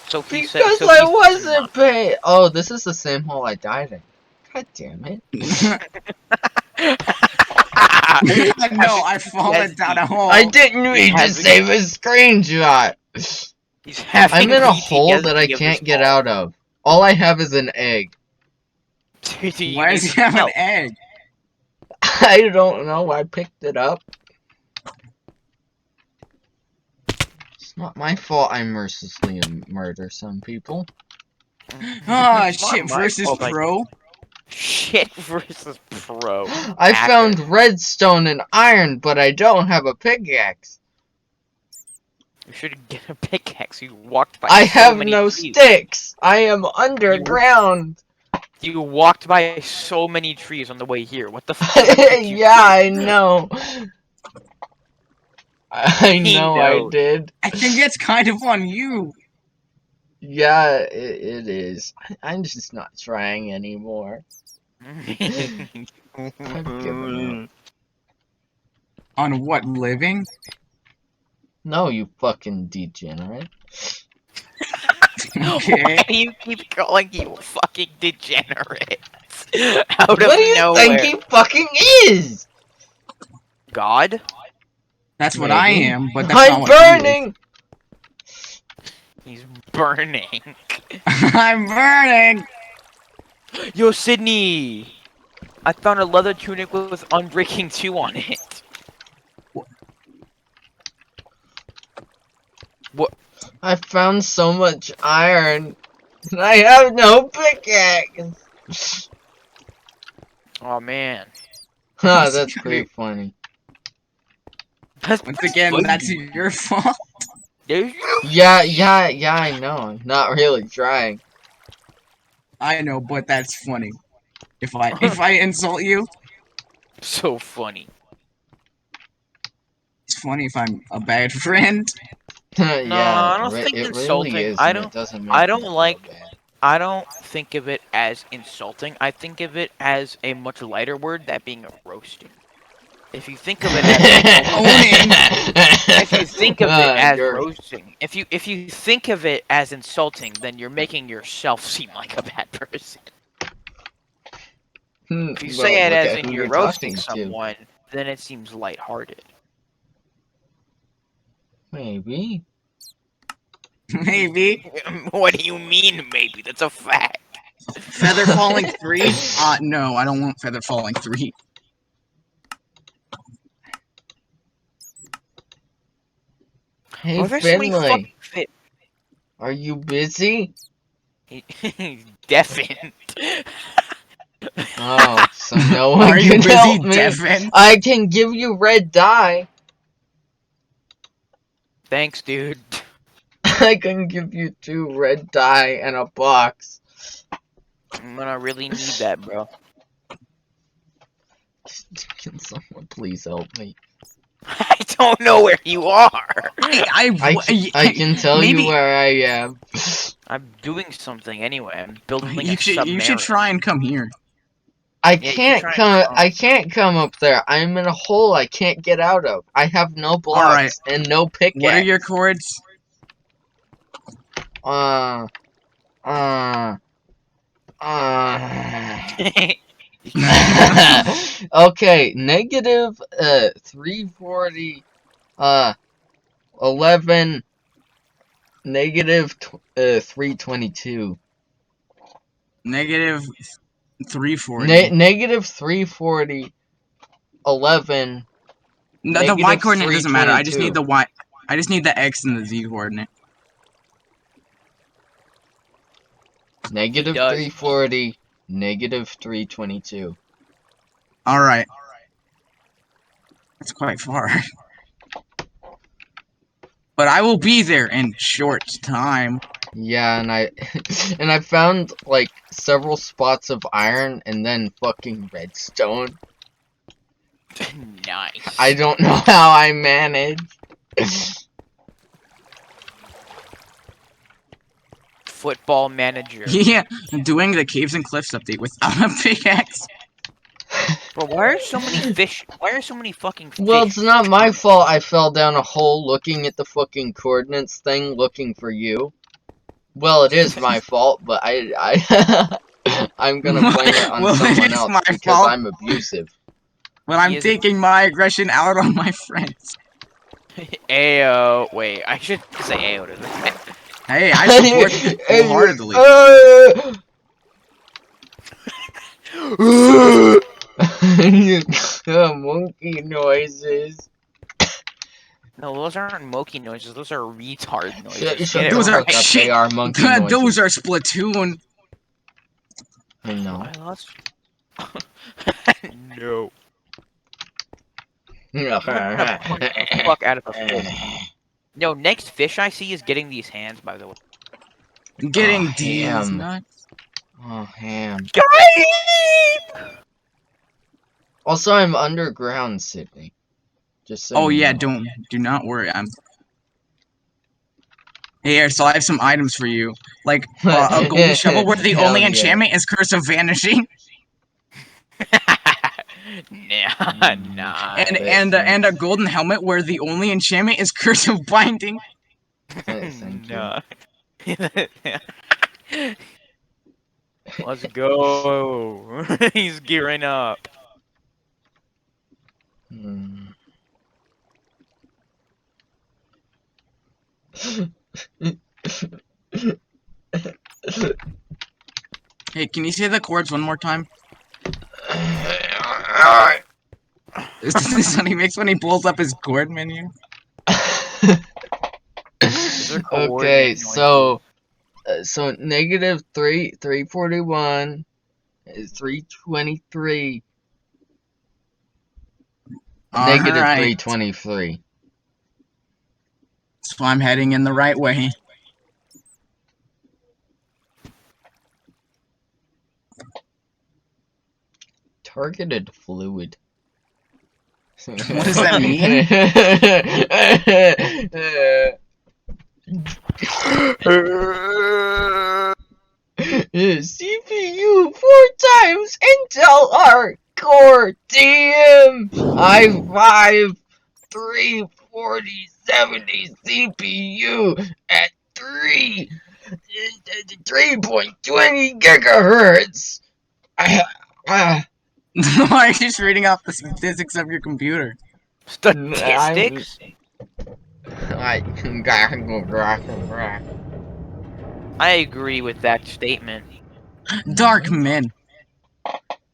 Sophie Because I wasn't paying. Oh, this is the same hole I died in. God damn it. No, I've fallen down a hole. I didn't need to save a screenshot. He's having I'm in a hole that I PTSD of can't this get fall. out of. All I have is an egg. Why does he have an egg? I don't know. I picked it up. It's not my fault I mercilessly murder some people. Oh, It's not shit my versus fault, like- pro. Shit versus pro. I Hacker. found redstone and iron, but I don't have a pickaxe. You should get a pickaxe. You walked by. I so have many no trees. sticks. I am underground. You walked by so many trees on the way here. What the fuck? Is it you? Yeah, I know. I know I knows. did. I think it's kind of on you. Yeah, it is. I'm just not trying anymore. I've given up. On what, living? No, you fucking degenerate. Okay. Why do you keep calling you a fucking degenerate? Out of What do you nowhere. think he fucking is? God? That's what Maybe. I am, but that's I'm not what he is. burning! He's burning. I'm burning! Yo, Sydney! I found a leather tunic with Unbreaking 2 on it. What? I found so much iron, and I have no pickaxe! Oh, man. Huh, that's pretty funny. That's Once pretty again, funny. that's your fault. Yeah, I know. I'm not really trying. I know, but that's funny. If I insult you, So funny. it's funny if I'm a bad friend. Yeah, I don't think it insulting. really is, I and don't- it doesn't make I me don't feel like- bad. I don't think of it as insulting. I think of it as a much lighter word, that being a roasting. If you think of it as if you think of it as roasting, if you think of it as insulting, then you're making yourself seem like a bad person. If you say it as in you're roasting someone, then it seems lighthearted. Maybe. Maybe. What do you mean, maybe? That's a fact. Feather Falling 3? No, I don't want Feather Falling 3. Hey, Oh, there's so many Finley, fucking fit. are you busy? He's deafened. Oh, so no one Are you can busy, help me. Devin? I can give you red dye. Thanks, dude. I can give you 2 red dye and a box. I'm gonna really need that, bro. Can someone please help me? I don't know where you are. I can tell maybe- you where I am. I'm doing something anyway. I'm building a You submarine. should try and come here. I Yeah, you can't try and come. come. I can't come up there. I'm in a hole I can't get out of. I have no blocks Alright. and no pickaxe. What are your chords? Okay, negative 340 11 negative 322. Negative 340. Negative 340 11 No, the negative Y coordinate doesn't matter. I just 322. need the Y. I just need the X and the Z coordinate. Negative does. 340 negative 322. Alright. That's quite far. But I will be there in short time. Yeah, and I found like several spots of iron and then fucking redstone. Nice. I don't know how I managed. Football manager. Yeah, doing the Caves and Cliffs update without a pickaxe. Bro, why are so many fish? Why are so many fucking fish? Well, it's not my fault I fell down a hole looking at the fucking coordinates thing looking for you. Well, it is my fault, but I'm gonna blame it on Well, someone it's else my because fault. I'm abusive. Well, He I'm is a- taking my aggression out on my friends. Ayo. Wait, I should say Ayo to that. Hey, I support this wholeheartedly. Monkey noises. No, those aren't monkey noises. Those are retard noises. Shut Get the it Those are fuck right. up. shit. They are monkey noises. Those are Splatoon. I know. I lost. No. Fuck out of the hole. No, next fish I see is getting these hands. By the way. Getting Oh, D's ham. nuts. Oh, ham. Also, I'm underground, Sydney. Just so Oh you yeah, know. do not worry. Here, so I have some items for you, like a golden shovel, where the Hell only yeah. enchantment is Curse of Vanishing, Nah. and a golden helmet where the only enchantment is Curse of Binding. Thank you. Nah. Let's go. He's gearing up. Hmm. Hey, can you say the chords one more time? Is this what he makes when he pulls up his chord menu? are Okay, coordinate so negative 341 is 323. Negative Alright, 323. so I'm heading in the right way. Targeted fluid. What does that mean? CPU 4 times Intel Core DM i5 34070 CPU at 3.20 gigahertz. Why are you just reading off the statistics of your computer? Statistics? I agree with that statement. Dark men.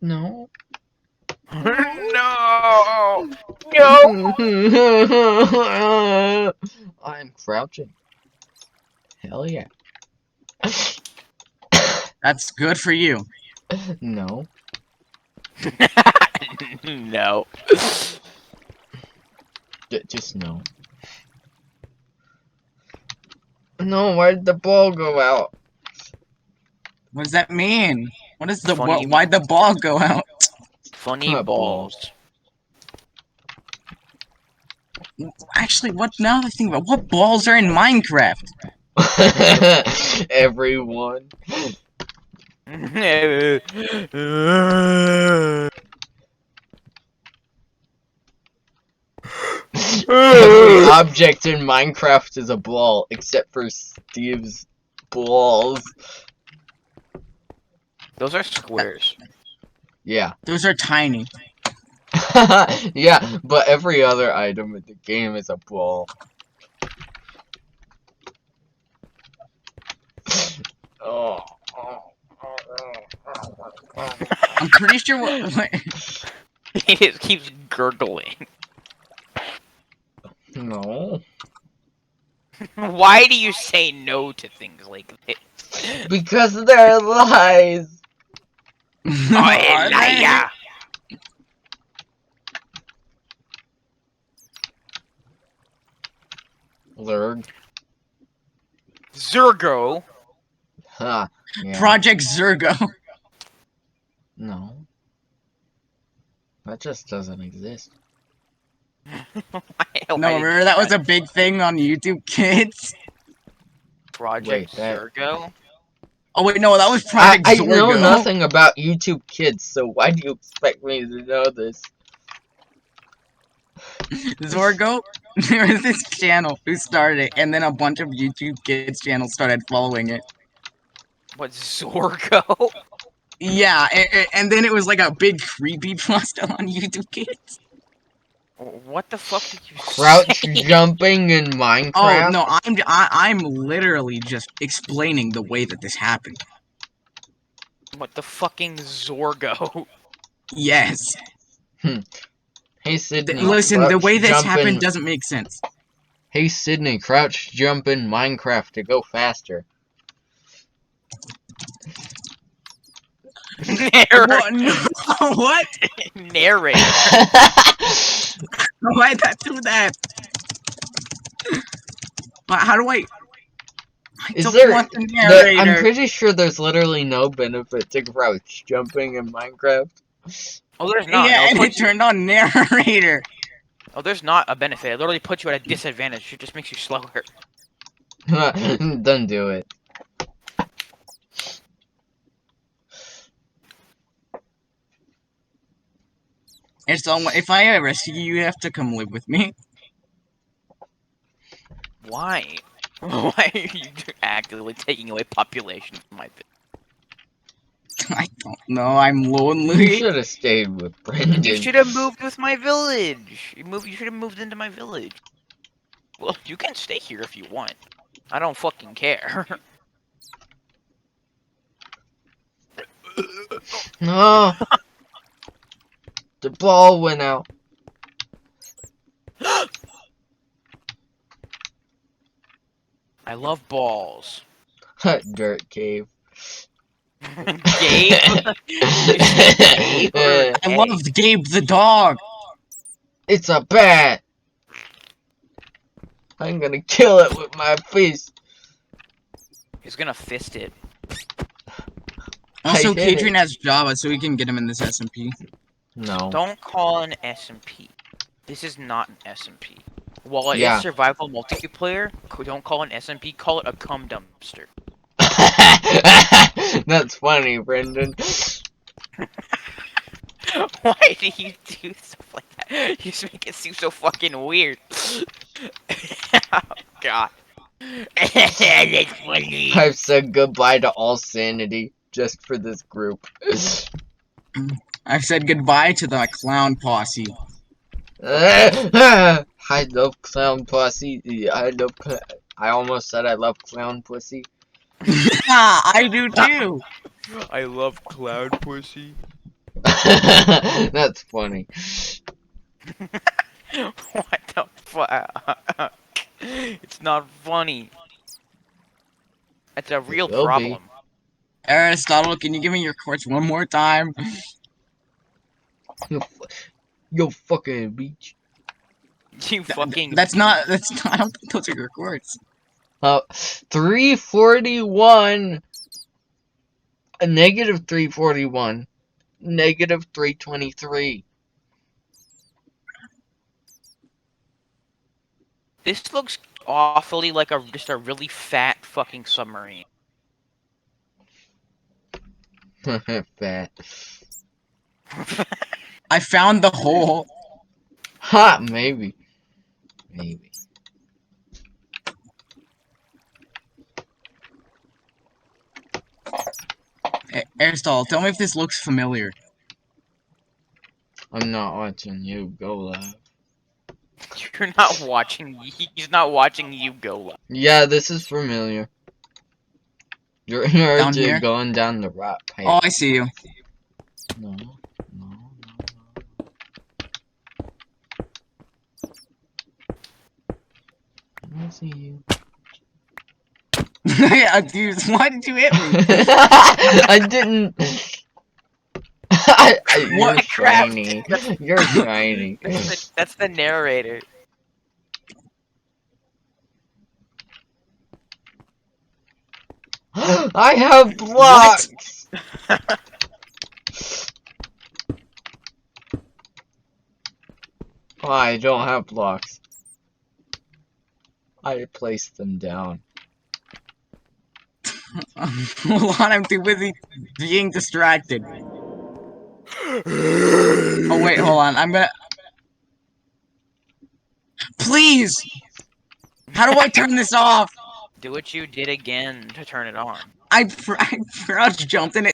No. No! No! I'm crouching. Hell yeah. That's good for you. No. No. Just no. No, why did the ball go out? What does that mean? What is the Funny- why'd the ball go out? Funny balls. Actually, what now that I think about what balls are in Minecraft? Everyone. Every object in Minecraft is a ball, except for Steve's balls. Those are squares. Yeah. Those are tiny. Yeah, but every other item in the game is a ball. Oh. I'm pretty sure what He just keeps gurgling. No. Why do you say no to things like this? Because they're lies. Oh, Are they? liar! Lurg. Zergo. Ha. Yeah. Project Zergo. No. That just doesn't exist. No, remember that was a big thing on YouTube Kids? Project Wait, that- Zergo? Oh wait, no, that was Project I Zorgo. know nothing about YouTube Kids, so why do you expect me to know this? Zorgo, there was this channel who started it, and then a bunch of YouTube kids channels started following it. What, Zorgo? Yeah, and then it was like a big creepypasta on YouTube Kids. What the fuck did you Crouch say? jumping in Oh Minecraft? no, I'm literally just explaining the way that this happened. What the fucking Zorgo? Yes. Hey Sydney, Listen, the crouch way this jump happened in- doesn't make sense. Hey Sydney, crouch jump in Minecraft to go faster. What? No, what? Narrator. Why'd that do that? How do I Is don't there? want the I'm narrator. pretty sure there's literally no benefit to crouch jumping in Minecraft. Oh, there's not. Yeah, It'll and put it turned on narrator. Oh, there's not a benefit. It literally puts you at a disadvantage. It just makes you slower. Don't do it. And so if I rescue you, you have to come live with me. Why? Why are you actively taking away population from my village? I don't know. I'm You lonely. should have stayed with Brendan. You should have moved with my village. You should have moved into my village. Well, you can stay here if you want. I don't fucking care. No. The ball went out. I love balls. Dirt cave. Gabe? I loved Gabe the dog. It's a bat. I'm gonna kill it with my fist. He's gonna fist it. Also, I hit Kadrian has Java, so we can get him in this SMP. No. Don't call an SMP. This is not an SMP. While it is Yeah. survival multiplayer, don't call it an SMP, call it a cum dumpster. That's funny, Brendan. Why do you do stuff like that? You just make it seem so fucking weird. Oh, God. That's funny. I've said goodbye to all sanity just for this group. I've said goodbye to the clown posse. I love clown pussy. I almost said I love clown pussy. I do too. I love cloud pussy. That's funny. What the fuck? It's not funny. It's a real will be. problem. Aristotle, can you give me your quartz one more time? Yo, fucking bitch. You fucking. That's not. I don't think those are your quartz. 341. A negative 341. Negative 323. This looks awfully like just a really fat fucking submarine. Fat. I found the hole. Ha, maybe. Maybe. Aristotle, tell me if this looks familiar. I'm not watching you go live. You're not watching. He's not watching you go live. Yeah, this is familiar. You're Down just here? going down the rat pipe. Oh, I see you. No, no, no. I don't see you. Yeah, dude, why did you hit me? I didn't. You're What crap? shiny. You're shiny. That's the narrator. I have blocks. Oh, I don't have blocks. I placed them down. Hold on, I'm too busy being distracted. Oh wait, hold on. I'm gonna. Please! How do I turn this off? Do what you did again to turn it on. I crouch jumped and it